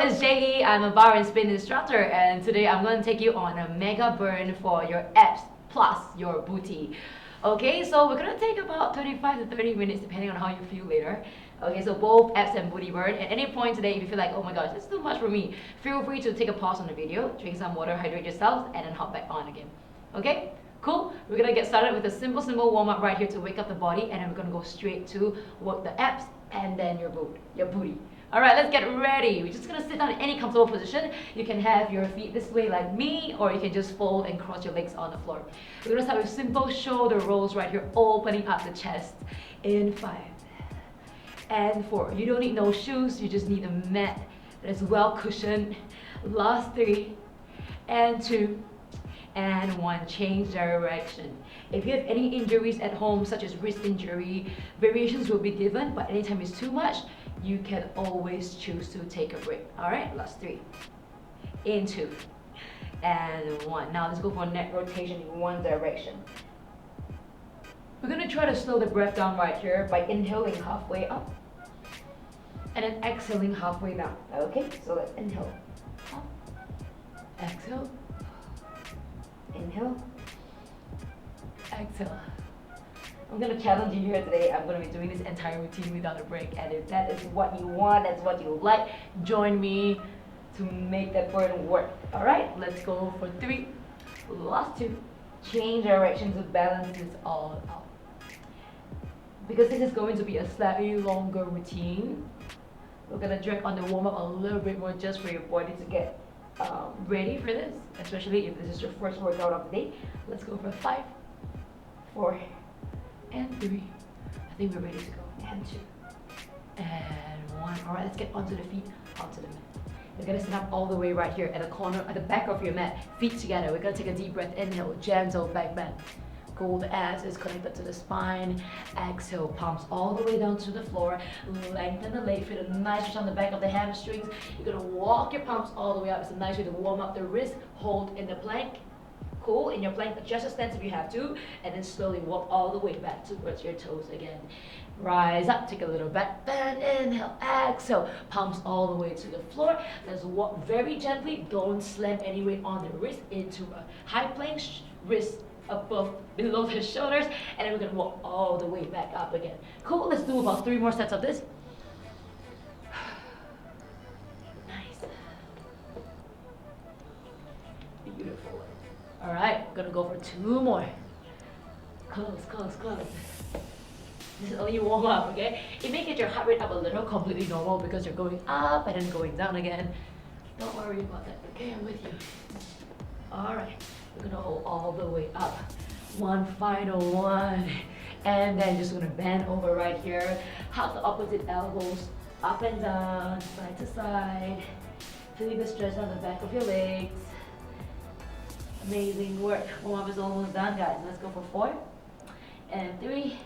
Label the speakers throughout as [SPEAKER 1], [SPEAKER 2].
[SPEAKER 1] it's JE. I'm a bar and spin instructor, and today I'm going to take you on a mega burn for your abs plus your booty. Okay, so we're going to take about 25 to 30 minutes depending on how you feel later. Okay, so both abs and booty burn. At any point today, if you feel like, oh my gosh, it's too much for me, feel free to take a pause on the video, drink some water, hydrate yourself, and then hop back on again. Okay? Cool. We're gonna get started with a simple warm up right here to wake up the body, and then we're gonna go straight to work the abs and then your booty. All right, let's get ready. We're just gonna sit down in any comfortable position. You can have your feet this way like me, or you can just fold and cross your legs on the floor. We're gonna start with simple shoulder rolls right here, opening up the chest in 5 and 4. You don't need no shoes, you just need a mat that is well cushioned. Last 3 and 2 and 1. Change direction. If you have any injuries at home, such as wrist injury, variations will be given, but anytime it's too much, you can always choose to take a break. All right, last 3 in 2 and 1. Now let's go for neck rotation in one direction. We're gonna try to slow the breath down right here by inhaling halfway up and then exhaling halfway down. Okay, so let's inhale up, exhale, inhale, exhale. I'm gonna challenge you here today. I'm gonna be doing this entire routine without a break, and if that is what you want, that's what you like, join me to make that burn work. All right, let's go for 3, last 2. Change direction to balance this all out. Because this is going to be a slightly longer routine, we're gonna drag on the warm up a little bit more just for your body to get ready for this, especially if this is your first workout of the day. Let's go for 5, 4, and 3. I think we're ready to go. And 2, and 1. All right, let's get onto the feet, onto the mat. We're gonna sit up all the way right here at the corner, at the back of your mat, feet together. We're gonna take a deep breath, inhale, gentle back bend. Gold ass is connected to the spine. Exhale, palms all the way down to the floor. Lengthen the leg, feel a nice stretch on the back of the hamstrings. You're gonna walk your palms all the way up. It's a nice way to warm up the wrist. Hold in the plank. Cool, in your plank, adjust your stance if you have to, and then slowly walk all the way back towards your toes again. Rise up, take a little back bend, inhale, exhale, palms all the way to the floor. Let's walk very gently, don't slam any weight on the wrist into a high plank, wrist below the shoulders, and then we're gonna walk all the way back up again. Cool, let's do about 3 more sets of this. Nice. Beautiful. All right, we're gonna go for 2 more. Close, close, close. This is only warm up, okay? It may get your heart rate up a little, completely normal, because you're going up and then going down again. Don't worry about that, okay? I'm with you. All right, we're gonna hold all the way up. One final one. And then just gonna bend over right here. Hug the opposite elbows, up and down, side to side. Feeling the stretch on the back of your legs. Amazing work. Warm up is almost done, guys. Let's go for 4 and 3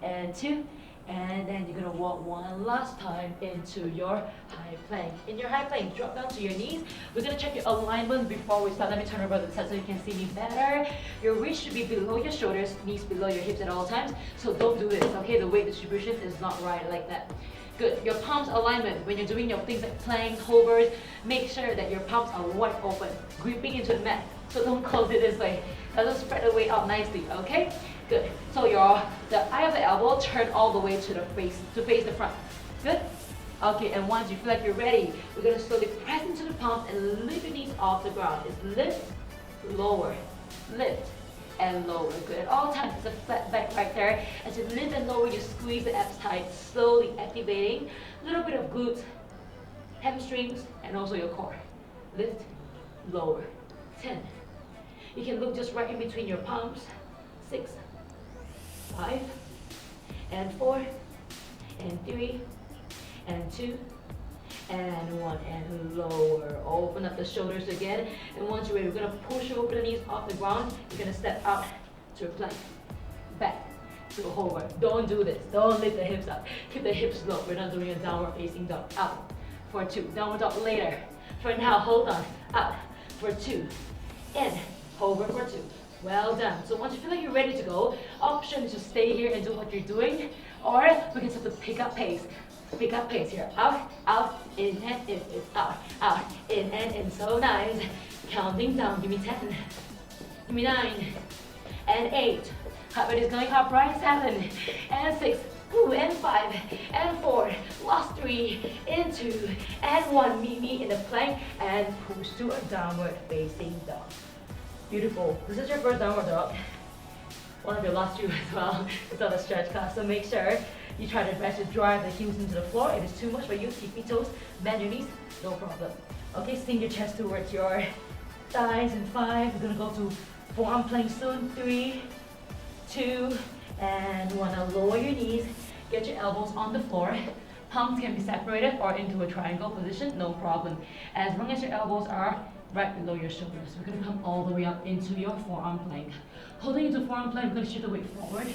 [SPEAKER 1] and 2, and then you're gonna walk one last time into your high plank. In your high plank, drop down to your knees. We're gonna check your alignment before we start. Let me turn over the side so you can see me better. Your reach should be below your shoulders, knees below your hips at all times. So don't do this, okay? The weight distribution is not right like that. Good. Your palms alignment, when you're doing your things like planks, hovers, make sure that your palms are wide open, gripping into the mat. So don't close it this way. Doesn't spread the weight out nicely, okay? Good. So the eye of the elbow turn all the way to face the front. Good? Okay, and once you feel like you're ready, we're gonna slowly press into the palms and lift your knees off the ground. It's lift, lower, lift, and lower. Good. At all times, it's a flat back right there. As you lift and lower, you squeeze the abs tight, slowly activating a little bit of glutes, hamstrings, and also your core. Lift, lower. 10. You can look just right in between your palms. 6, 5, and 4, and 3, and 2, and 1, and lower. Open up the shoulders again, and once you're ready, we're gonna push over the knees off the ground. You're gonna step out to a plank, back to a hover. Don't do this. Don't lift the hips up. Keep the hips low. We're not doing a downward facing dog. Out for 2. Downward dog later. For now, hold on. Out for 2. In. Hover for 2. Well done. So once you feel like you're ready to go, option is to stay here and do what you're doing, or we can start to pick up pace. Pick up pace here. Out, out, in and in, out, out, in and in. So nice. Counting down. Give me 10. Give me 9 and 8. Heart rate is going up, right? 7 and 6. Ooh, and 5 and 4. Last 3 and 2 and 1. Meet me in the plank and push to a downward facing dog. Beautiful. This is your first downward dog. One of your last 2 as well. It's not a stretch class, so make sure you try to best to drive the heels into the floor. If it's too much for you, tippy toes, bend your knees, no problem. Okay, sink your chest towards your thighs in 5. We're gonna go to forearm plank soon. 3, 2, and 1. Now lower your knees, get your elbows on the floor. Palms can be separated or into a triangle position, no problem. As long as your elbows are right below your shoulders. We're gonna come all the way up into your forearm plank. Holding into forearm plank, we're gonna shift the weight forward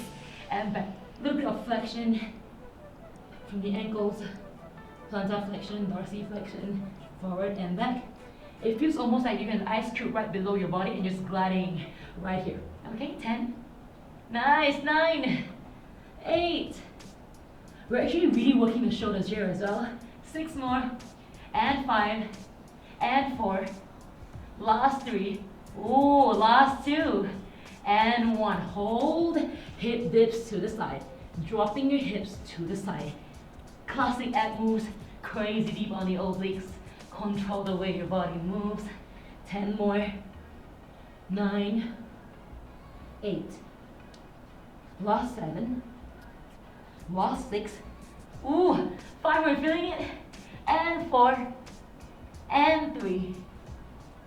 [SPEAKER 1] and back. A little bit of flexion from the ankles, plantar flexion, dorsiflexion, forward and back. It feels almost like you have an ice cube right below your body and just gliding right here. Okay, 10. Nice, 9, 8. We're actually really working the shoulders here as well. 6 more, and 5, and 4. Last 3. Ooh, last 2. And 1. Hold. Hip dips to the side. Dropping your hips to the side. Classic ab moves. Crazy deep on the obliques. Control the way your body moves. 10 more. 9. 8. Last 7. Last 6. Ooh, 5 more. Feeling it. And 4. And 3.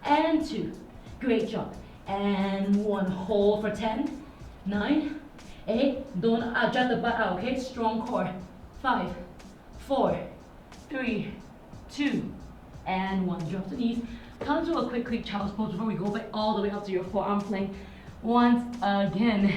[SPEAKER 1] And 2. Great job. And 1. Hold for 10. 9. 8. Don't adjust the butt out, okay? Strong core. 5, 4, 3, 2, and 1. Drop the knees. Come to a quick child's pose before we go back all the way up to your forearm plank. Once again.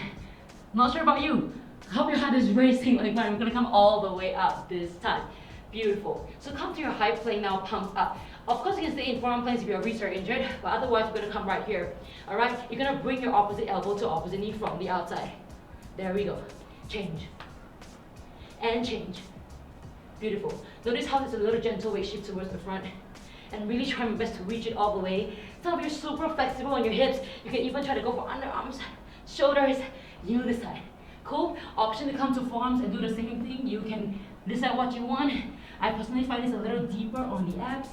[SPEAKER 1] Not sure about you. Hope your heart is racing like mine. We're gonna come all the way up this time. Beautiful. So come to your high plank now, pump up. Of course you can stay in forearm planks if your wrists are injured, but otherwise we're gonna come right here. Alright? You're gonna bring your opposite elbow to opposite knee from the outside. There we go. Change. And change. Beautiful. Notice how there's a little gentle weight shift towards the front. And really try my best to reach it all the way. Some of you are super flexible on your hips. You can even try to go for underarms, shoulders. You decide. Cool? Option to come to forearms and do the same thing. You can decide what you want. I personally find this a little deeper on the abs.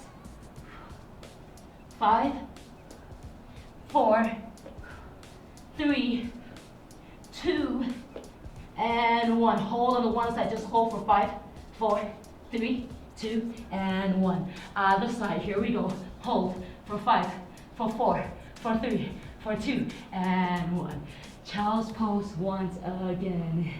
[SPEAKER 1] 5, 4, 3, 2, and 1. Hold on the one side. Just hold for 5, 4, 3, 2, and 1. Other side. Here we go. Hold for 5, for 4, for 3, for 2, and 1. Child's pose once again.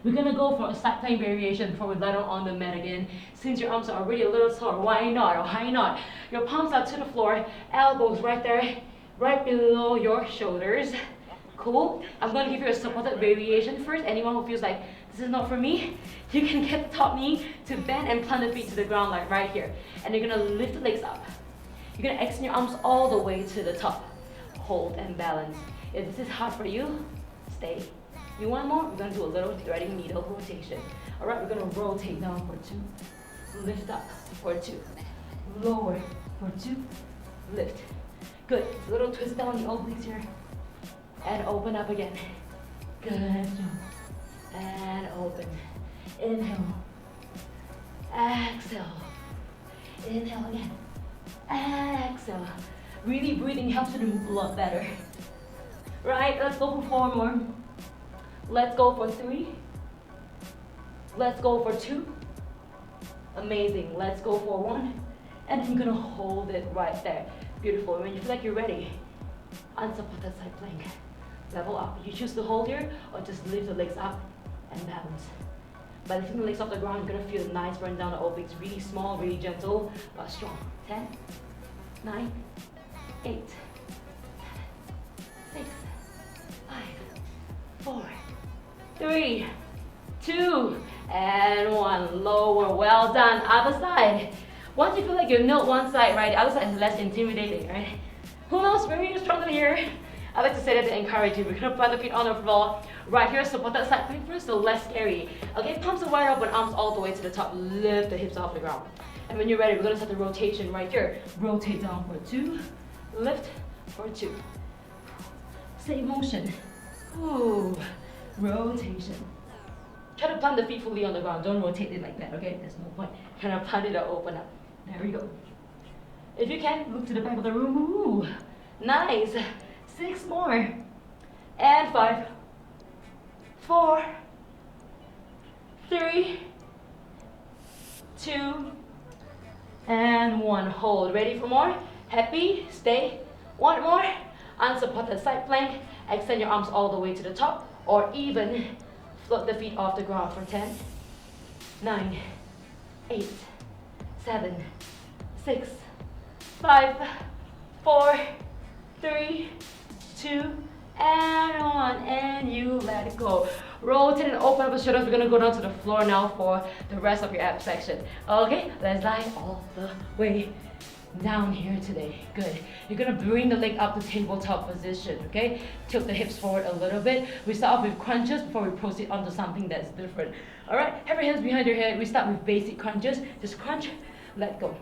[SPEAKER 1] We're gonna go for a side plank variation before we land on the mat again. Since your arms are already a little sore, why not? Or why not? Your palms are to the floor, elbows right there, right below your shoulders. Cool? I'm gonna give you a supported variation first. Anyone who feels like this is not for me, you can get the top knee to bend and plant the feet to the ground like right here. And you're gonna lift the legs up. You're gonna extend your arms all the way to the top. Hold and balance. If this is hard for you, stay. You want more? We're gonna do a little threading needle rotation. Alright, we're gonna rotate down for 2. Lift up for 2. Lower for 2. Lift. Good. Little twist down the obliques here. And open up again. Good job. And open. Inhale. Exhale. Inhale again. Exhale. Really breathing helps you to move a lot better. Right, let's go for 4 more. Let's go for 3. Let's go for 2. Amazing. Let's go for 1. And I'm gonna hold it right there. Beautiful. When you feel like you're ready, unsupported side plank. Level up. You choose to hold here or just lift the legs up and balance. By lifting the legs off the ground, you're gonna feel nice burn down the obliques. Really small, really gentle, but strong. 10, 9, 8, 7, 6, 5, 4, 3, 2, and 1. Lower. Well done. Other side. Once you feel like you nailed one side, right, the other side is less intimidating, right? Who knows? Maybe you're stronger here. I like to say that to encourage you. We're gonna plant the feet on the floor. Right here, supported side plank first, so less scary. Okay, palms are wide open, arms all the way to the top. Lift the hips off the ground. And when you're ready, we're gonna start the rotation right here. Rotate down for 2, lift for 2. Same motion. Ooh, rotation. Try to plant the feet fully on the ground. Don't rotate it like that, okay? There's no point. Try to plant it or open up. There we go. If you can, look to the back of the room. Ooh, nice. 6 more. And 5, 4, 3, 2, and 1. Hold. Ready for more? Happy? Stay. 1 more. Unsupported side plank. Extend your arms all the way to the top, or even float the feet off the ground for 10, 9, 8, 7, 6, 5, 4, 3, 2, and 1. And you let it go. Rotate and open up the shoulders. We're gonna go down to the floor now for the rest of your ab section. Okay, let's lie all the way down here today. Good. You're gonna bring the leg up to tabletop position, okay? Tilt the hips forward a little bit. We start off with crunches before we proceed onto something that's different. Alright, have your hands behind your head. We start with basic crunches. Just crunch, let go.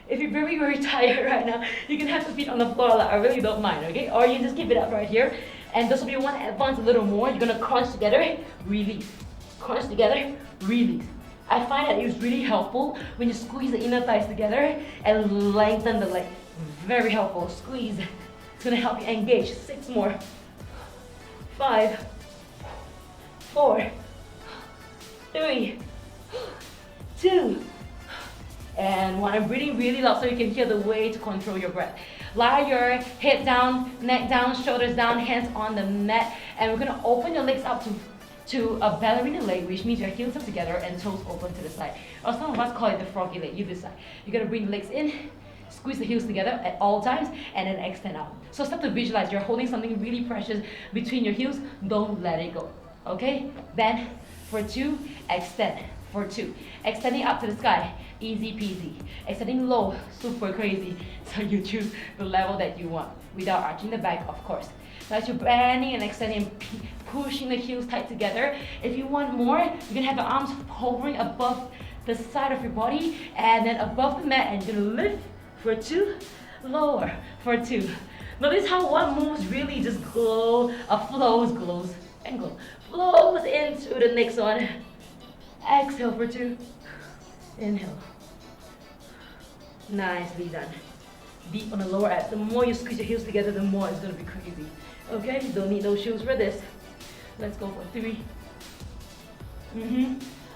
[SPEAKER 1] If you're very, very tired right now, you can have the feet on the floor. Like, I really don't mind, okay? Or you can just keep it up right here. And those of you who want to advance a little more, you're gonna crunch together, release. Crunch together, release. I find that it's really helpful when you squeeze the inner thighs together and lengthen the leg. Very helpful. Squeeze. It's gonna help you engage. 6 more. 5, 4, 3, 2, and 1. I'm breathing really loud so you can hear the way to control your breath. Lie your head down, neck down, shoulders down, hands on the mat, and we're gonna open your legs up to a ballerina leg, which means your heels are together and toes open to the side. Or some of us call it the froggy leg. You decide. You're gonna bring the legs in, squeeze the heels together at all times, and then extend out. So start to visualize you're holding something really precious between your heels. Don't let it go. Okay? Bend for 2, extend for 2. Extending up to the sky, easy peasy. Extending low, super crazy. So you choose the level that you want without arching the back, of course. So as you're bending and extending, pushing the heels tight together. If you want more, you can have the arms hovering above the side of your body and then above the mat, and you're gonna lift for 2, lower for 2. Notice how one moves really just glows and glows. Flows into the next one. Exhale for 2. Inhale. Nicely done. Deep on the lower abs. The more you squeeze your heels together, the more it's gonna be crazy. Okay, you don't need no shoes for this. Let's go for 3.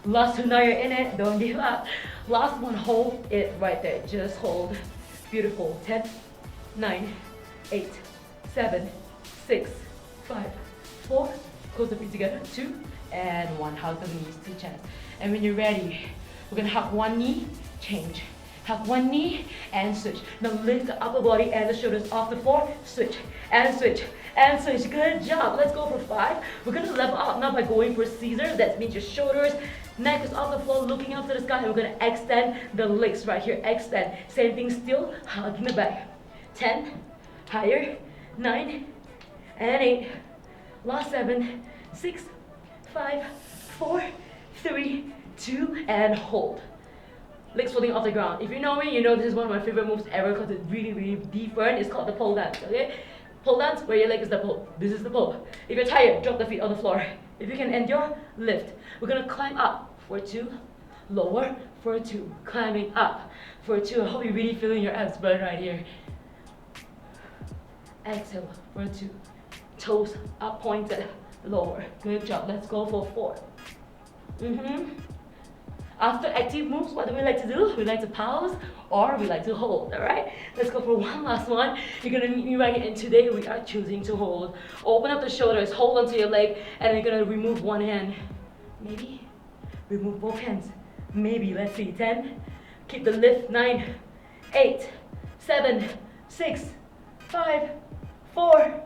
[SPEAKER 1] Last 2, now you're in it. Don't give up. Last one, hold it right there. Just hold. Beautiful. 10, 9, 8, 7, 6, 5, 4. Close the feet together. 2 and 1. Hug the knees to chest. And when you're ready, we're gonna hug one knee, change. Hug one knee and switch. Now lift the upper body and the shoulders off the floor. Switch and switch and switch. Good job. Let's go for 5. We're gonna level out now by going for Caesar. That means your shoulders, neck is off the floor, looking up to the sky. And we're gonna extend the legs right here. Extend. Same thing still. Hugging the back. 10. Higher. 9 and 8. Last 7, 6, 5, 4, 3, 2, and hold. Legs floating off the ground. If you know me, you know this is one of my favorite moves ever because it's really, really different. It's called the pole dance, okay? Pole dance, where your leg is the pole. This is the pole. If you're tired, drop the feet on the floor. If you can endure, lift. We're gonna climb up for 2, lower for 2, climbing up for 2. I hope you're really feeling your abs burn right here. Exhale for 2. Toes up pointed, lower. Good job. Let's go for 4. After active moves, what do we like to do? We like to pause or we like to hold, alright? Let's go for one last one. You're gonna meet me right here, and today we are choosing to hold. Open up the shoulders, hold onto your leg, and you're gonna remove one hand. Maybe. Remove both hands. Maybe. Let's see. 10. Keep the lift. 9, 8, 7, 6, 5, 4,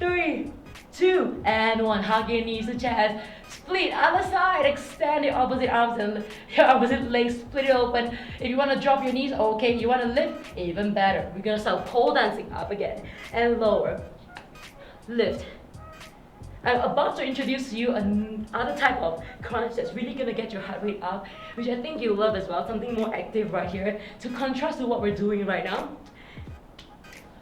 [SPEAKER 1] 3, 2, and 1. Hug your knees to chest. Split other side. Extend your opposite arms and your opposite legs. Split it open. If you want to drop your knees, okay. If you want to lift, even better. We're gonna start pole dancing up again and lower. Lift. I'm about to introduce you another type of crunch that's really gonna get your heart rate up, which I think you'll love as well, something more active right here to contrast to what we're doing right now.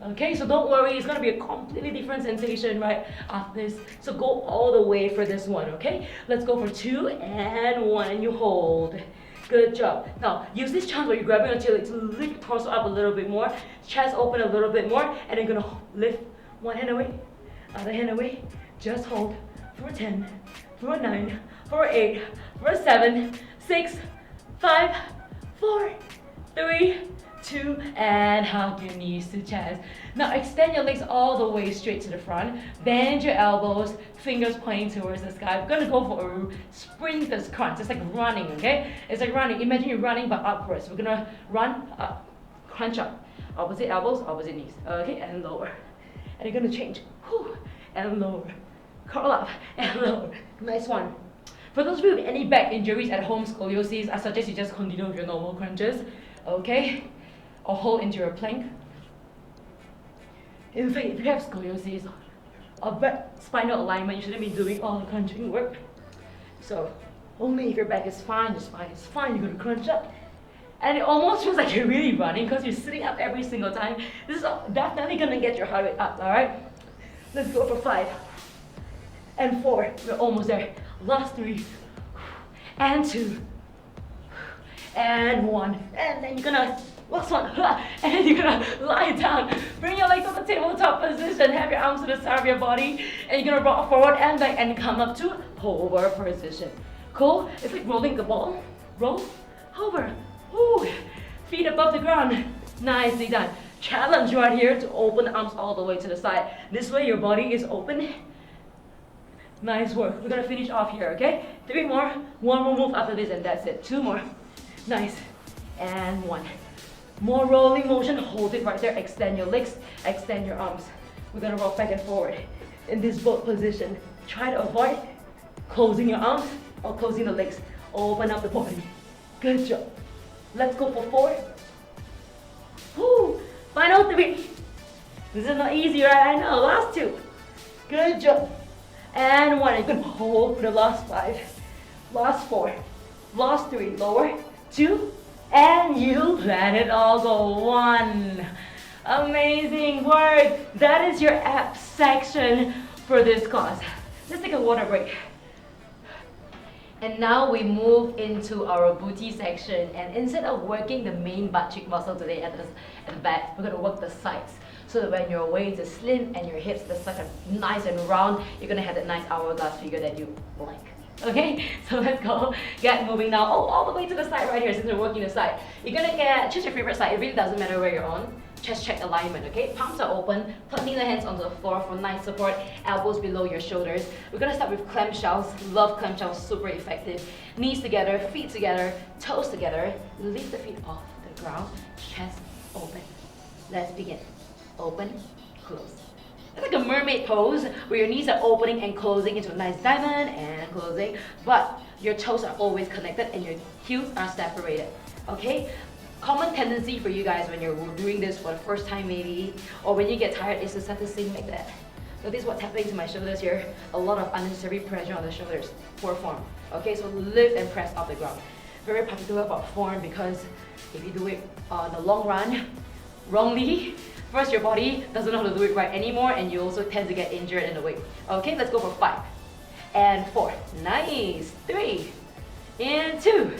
[SPEAKER 1] Okay, so don't worry, it's gonna be a completely different sensation right after this. So go all the way for this one, okay? Let's go for 2 and 1, and you hold. Good job. Now, use this chance where you're grabbing your tail to lift your torso up a little bit more, chest open a little bit more, and then you're gonna lift one hand away, other hand away. Just hold for 10, for 9, for 8, for 7, 6, 5, 4, 3, 2, and hug your knees to chest. Now extend your legs all the way straight to the front. Bend your elbows, fingers pointing towards the sky. We're gonna go for a sprinter's crunch. It's like running, okay? It's like running. Imagine you're running but upwards. We're gonna run up, crunch up. Opposite elbows, opposite knees. Okay, and lower. And you're gonna change. Whew, and lower. Curl up and lower. Nice one. For those of you with any back injuries at home, scoliosis, I suggest you just continue with your normal crunches. Okay? Or hold into your plank. In fact, if you have scoliosis or bad spinal alignment, you shouldn't be doing all the crunching work. So, only if your back is fine, your spine is fine, you're gonna crunch up. And it almost feels like you're really running because you're sitting up every single time. This is definitely gonna get your heart rate up, alright? Let's go for 5 and 4. We're almost there. Last 3 and 2 and 1. And then you're gonna last one, and then you're gonna lie down. Bring your legs to the tabletop position, have your arms to the side of your body, and you're gonna rock forward and back and come up to hover position. Cool? It's like rolling the ball. Roll, hover. Ooh. Feet above the ground. Nicely done. Challenge right here to open the arms all the way to the side. This way your body is open. Nice work. We're gonna finish off here, okay? 3 more. 1 more move after this, and that's it. 2 more. Nice. And 1. More rolling motion, hold it right there, extend your legs, extend your arms. We're gonna rock back and forward in this boat position. Try to avoid closing your arms or closing the legs. Open up the body. Good job. Let's go for 4. Woo! Final 3. This is not easy, right? I know. Last 2. Good job. And 1. You can hold for the last 5. Last 4. Last 3. Lower. 2. And you let it all go. 1. Amazing work. That is your abs section for this class. Let's take a water break. And now we move into our booty section. And instead of working the main butt cheek muscle today at the back, we're going to work the sides. So that when your waist is slim and your hips are such a nice and round, you're going to have that nice hourglass figure that you like. Okay, so let's go. Get moving now. Oh, all the way to the side right here since we're working the side. You're gonna choose your favorite side. It really doesn't matter where you're on. Chest check alignment, okay? Palms are open, planting the hands onto the floor for nice support, elbows below your shoulders. We're gonna start with clamshells. Love clamshells, super effective. Knees together, feet together, toes together. Lift the feet off the ground, chest open. Let's begin. Open, close. It's like a mermaid pose where your knees are opening and closing into a nice diamond and closing, but your toes are always connected and your heels are separated. Okay? Common tendency for you guys when you're doing this for the first time maybe, or when you get tired, is to start to sink like that. So this is what's happening to my shoulders here. A lot of unnecessary pressure on the shoulders. Poor form. Okay, so lift and press off the ground. Very particular about form because if you do it on the long run, wrongly, first, your body doesn't know how to do it right anymore, and you also tend to get injured in the way. Okay, let's go for 5 and 4. Nice. 3 and 2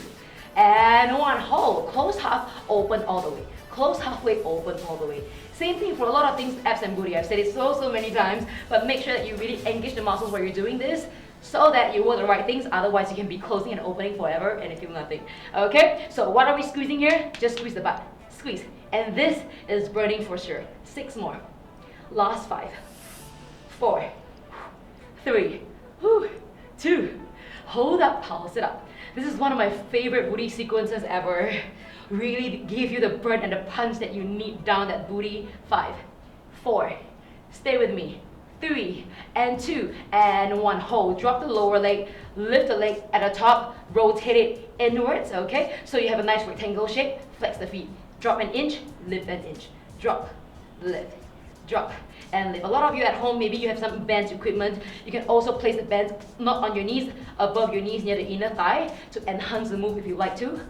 [SPEAKER 1] and 1. Hold. Close half, open all the way. Close halfway, open all the way. Same thing for a lot of things, abs and booty. I've said it so many times, but make sure that you really engage the muscles while you're doing this so that you work the right things. Otherwise, you can be closing and opening forever and you feel nothing. Okay, so what are we squeezing here? Just squeeze the butt. Squeeze. And this is burning for sure. 6 more. Last 5, 4, 3, 2. Hold up, pulse it up. This is one of my favorite booty sequences ever. Really give you the burn and the punch that you need down that booty. 5, 4, stay with me. 3 and 2 and 1. Hold. Drop the lower leg. Lift the leg at the top. Rotate it inwards. Okay. So you have a nice rectangle shape. Flex the feet. Drop an inch. Lift an inch. Drop. Lift. drop, and lift. A lot of you at home, maybe you have some bands equipment. You can also place the bands not on your knees, above your knees near the inner thigh to enhance the move if you like to.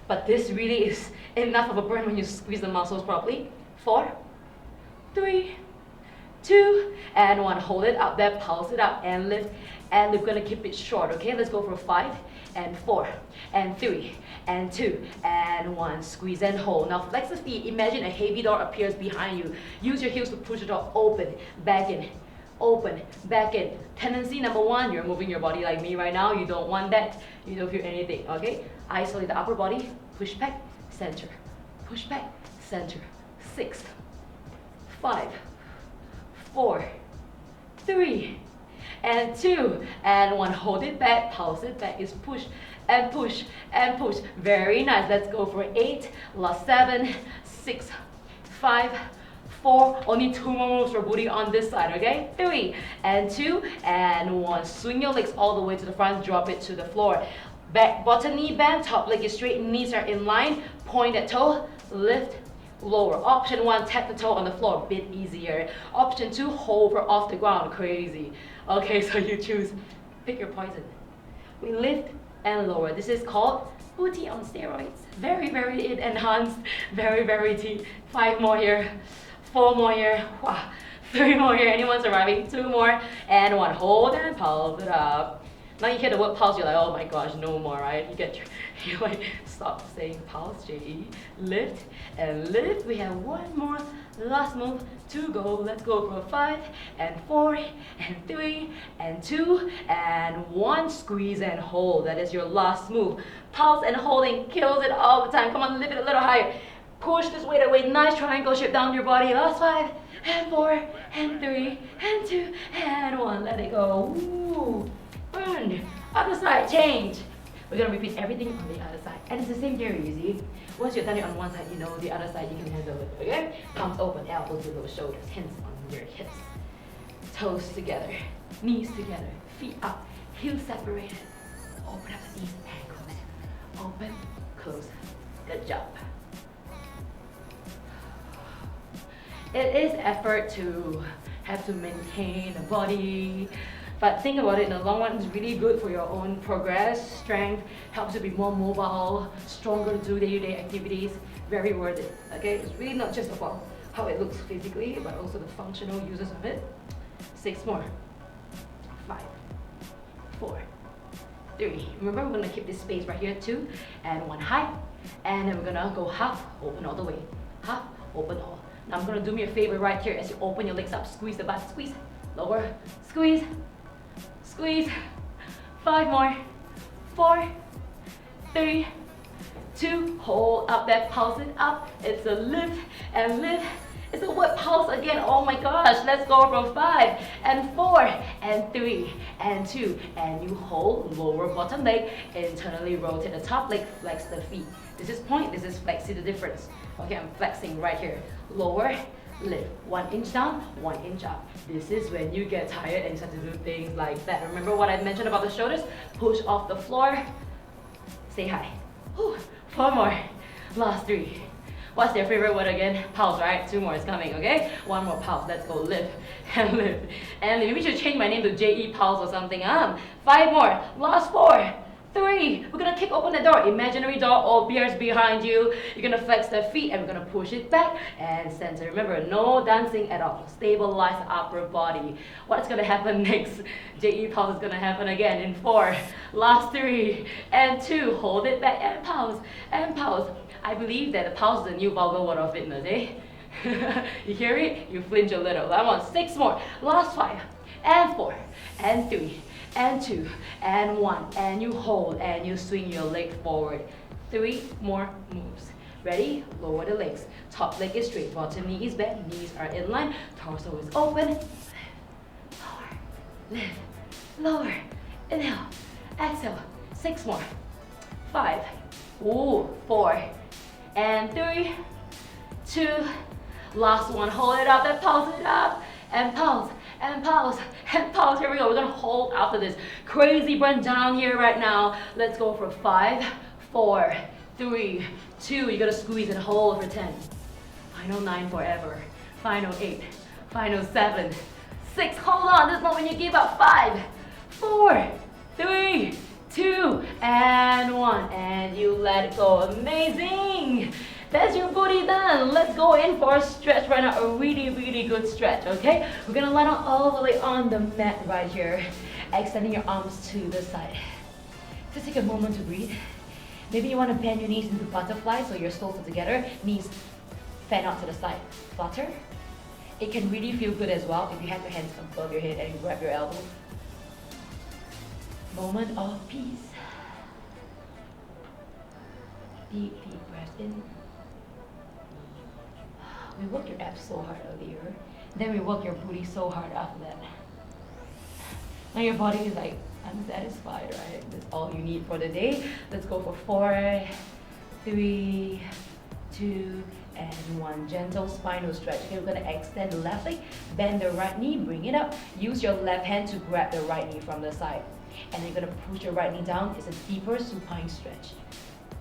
[SPEAKER 1] But this really is enough of a burn when you squeeze the muscles properly. 4, 3, 2, and 1. Hold it up there, pulse it up, and lift. And we're gonna keep it short, okay? Let's go for 5, and 4, and 3, and 2, and 1. Squeeze and hold. Now flex the feet. Imagine a heavy door appears behind you. Use your heels to push the door open, back in, open, back in. Tendency number 1, you're moving your body like me right now. You don't want that. You don't feel anything, okay? Isolate the upper body. Push back, center. Push back, center. 6, 5, 4, 3, and 2, and 1. Hold it back, pulse it back. Is push and push and push. Very nice. Let's go for 8, last 7, 6, 5, 4. Only 2 more moves for booty on this side, okay? 3, and 2, and 1. Swing your legs all the way to the front, drop it to the floor. Back, bottom knee bend, top leg is straight, knees are in line. Point that toe, lift, lower. Option 1, tap the toe on the floor, a bit easier. Option 2, hover off the ground, crazy. Okay, so you choose, pick your poison. We lift and lower. This is called booty on steroids. Very, very enhanced, very, very deep. 5 more here, 4 more here, wow. 3 more here. Anyone surviving? 2 more, and 1. Hold and pulse it up. Now you hear the word pulse, you're like, oh my gosh, no more, right? You like, stop saying pulse, J-E. Lift and lift. We have 1 more last move to go. Let's go for 5, and 4, and 3, and 2, and 1. Squeeze and hold. That is your last move. Pulse and holding kills it all the time. Come on, lift it a little higher. Push this weight away. Nice triangle shape down your body. Last 5, and 4, and 3, and 2, and 1. Let it go. Ooh. Burn. Other side, change. We're gonna repeat everything on the other side. And it's the same theory, you see. Once you've done it on one side, you know the other side you can handle it, okay? Palms open, elbows below shoulders, hands on your hips. Toes together, knees together, feet up, heels separated. Open up the knees and close. Open, close. Good job. It is effort to have to maintain the body. But think about it, in the long run, it's really good for your own progress, strength, helps you be more mobile, stronger to do day-to-day activities. Very worth it, okay? It's really not just about how it looks physically, but also the functional uses of it. 6 more. 5, 4, 3. Remember, we're gonna keep this space right here, 2, and 1 high. And then we're gonna go half, open all the way. Half, open all. Now I'm gonna do me a favor right here as you open your legs up, squeeze the butt, squeeze, lower, squeeze, squeeze. 5 more. 4, 3, 2. Hold up that, pulse it up. It's a lift and lift. It's a what pulse again? Oh my gosh. Let's go from 5 and 4 and 3 and 2. And you hold lower bottom leg. Internally rotate the top leg. Flex the feet. This is point. This is flex. See the difference? Okay, I'm flexing right here. Lower. Lift. 1 inch down, 1 inch up. This is when you get tired and you start to do things like that. Remember what I mentioned about the shoulders? Push off the floor. Say hi. Whew. 4 more. Last 3. What's their favorite word again? Pulse, right? 2 more is coming, okay? 1 more pulse. Let's go. Lift and lift. And maybe we should change my name to J.E. Pulse or something. 5 more. Last 4. 3. We're gonna kick open the door. Imaginary door or bears behind you. You're gonna flex the feet and we're gonna push it back and center. Remember, no dancing at all. Stabilize the upper body. What's gonna happen next? J.E. pulse is gonna happen again in 4. Last 3 and 2. Hold it back and pulse and pulse. I believe that the pulse is the new vulgar word of fitness, eh? You hear it? You flinch a little. I want 6 more. Last 5 and 4 and 3. And 2, and 1, and you hold, and you swing your leg forward. 3 more moves. Ready? Lower the legs. Top leg is straight, bottom knee is bent, knees are in line, torso is open. Lift, lower, inhale, exhale. 6 more. 5, 4, and 3, 2. Last one. Hold it up, and pulse it up, and pulse. And pulse, and pulse. Here we go. We're gonna hold after this. Crazy burn down here right now. Let's go for 5, 4, 3, 2. You gotta squeeze and hold for 10. Final 9 forever. Final 8, Final 7, 6, hold on, this is not when you give up. 5, 4, 3, 2, and 1, and you let it go. Amazing! That's your booty done. Let's go in for a stretch right now, a really good stretch, okay? We're gonna lie down all the way on the mat right here, extending your arms to the side. Just take a moment to breathe. Maybe you want to bend your knees into butterfly so your soles are together, knees fan out to the side, flutter. It can really feel good as well if you have your hands above your head and you grab your elbows. Moment of peace. Deep breath in. We work your abs so hard earlier, then we work your booty so hard after that. Now your body is like, I'm satisfied, right? That's all you need for the day. Let's go for 4, 3, 2, and 1. Gentle spinal stretch. Okay, we're gonna extend the left leg, bend the right knee, bring it up. Use your left hand to grab the right knee from the side. And then you're gonna push your right knee down. It's a deeper supine stretch.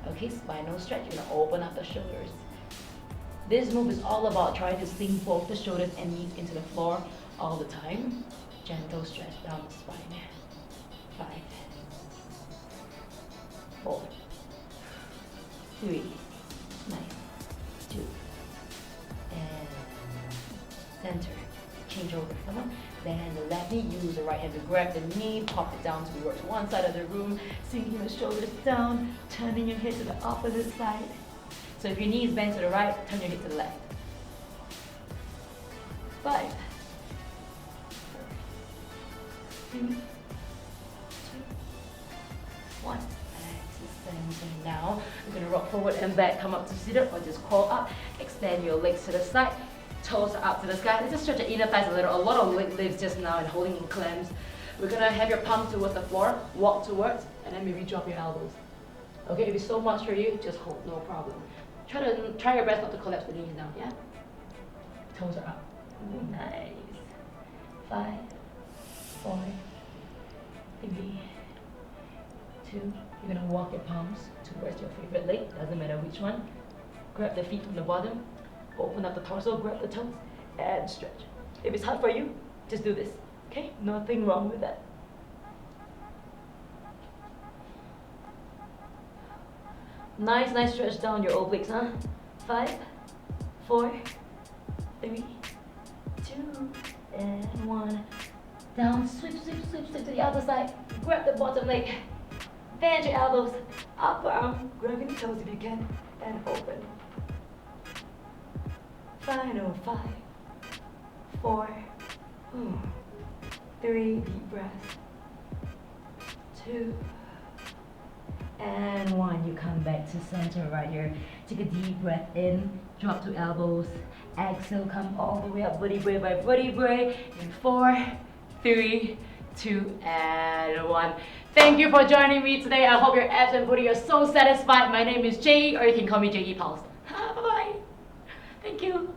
[SPEAKER 1] Okay, spinal stretch. You're gonna open up the shoulders. This move is all about trying to sink both the shoulders and knees into the floor all the time. Gentle stretch down the spine. 5, 4, 3, nice, 2, and center. Change over the front. Then the left knee, use the right hand to grab the knee, pop it down towards one side of the room, sinking the shoulders down, turning your head to the opposite side. So if your knee is bent to the right, turn your head to the left. 5, 4, 3, 2, 1. Back to center now. We're going to rock forward and back, come up to sit up or just crawl up. Extend your legs to the side, toes are up to the sky. Let's just stretch your inner thighs a little. A lot of leg lifts just now and holding in clams. We're going to have your palm towards the floor, walk towards, and then maybe drop your elbows. Okay, if it's so much for you, just hold, no problem. Try your best not to collapse the knees down, yeah? Toes are up. Nice. 5, 4, 3, 2. You're gonna walk your palms towards your favorite leg, doesn't matter which one. Grab the feet from the bottom, open up the torso, grab the toes, and stretch. If it's hard for you, just do this, okay? Nothing wrong with that. Nice stretch down your obliques, huh? 5, 4, 3, 2, and 1. Down, sweep to the other side. Grab the bottom leg. Bend your elbows. Upper arm, grabbing the toes if you can, and open. Final 5, 4, 3, deep breath. 2, and 1. You come back to center right here. Take a deep breath in, drop to elbows. Exhale, come all the way up, vertebrae by vertebrae. In 4, 3, 2, and 1. Thank you for joining me today. I hope your abs and booty are so satisfied. My name is Jay, or you can call me Jay Pulse. Bye-bye. Thank you.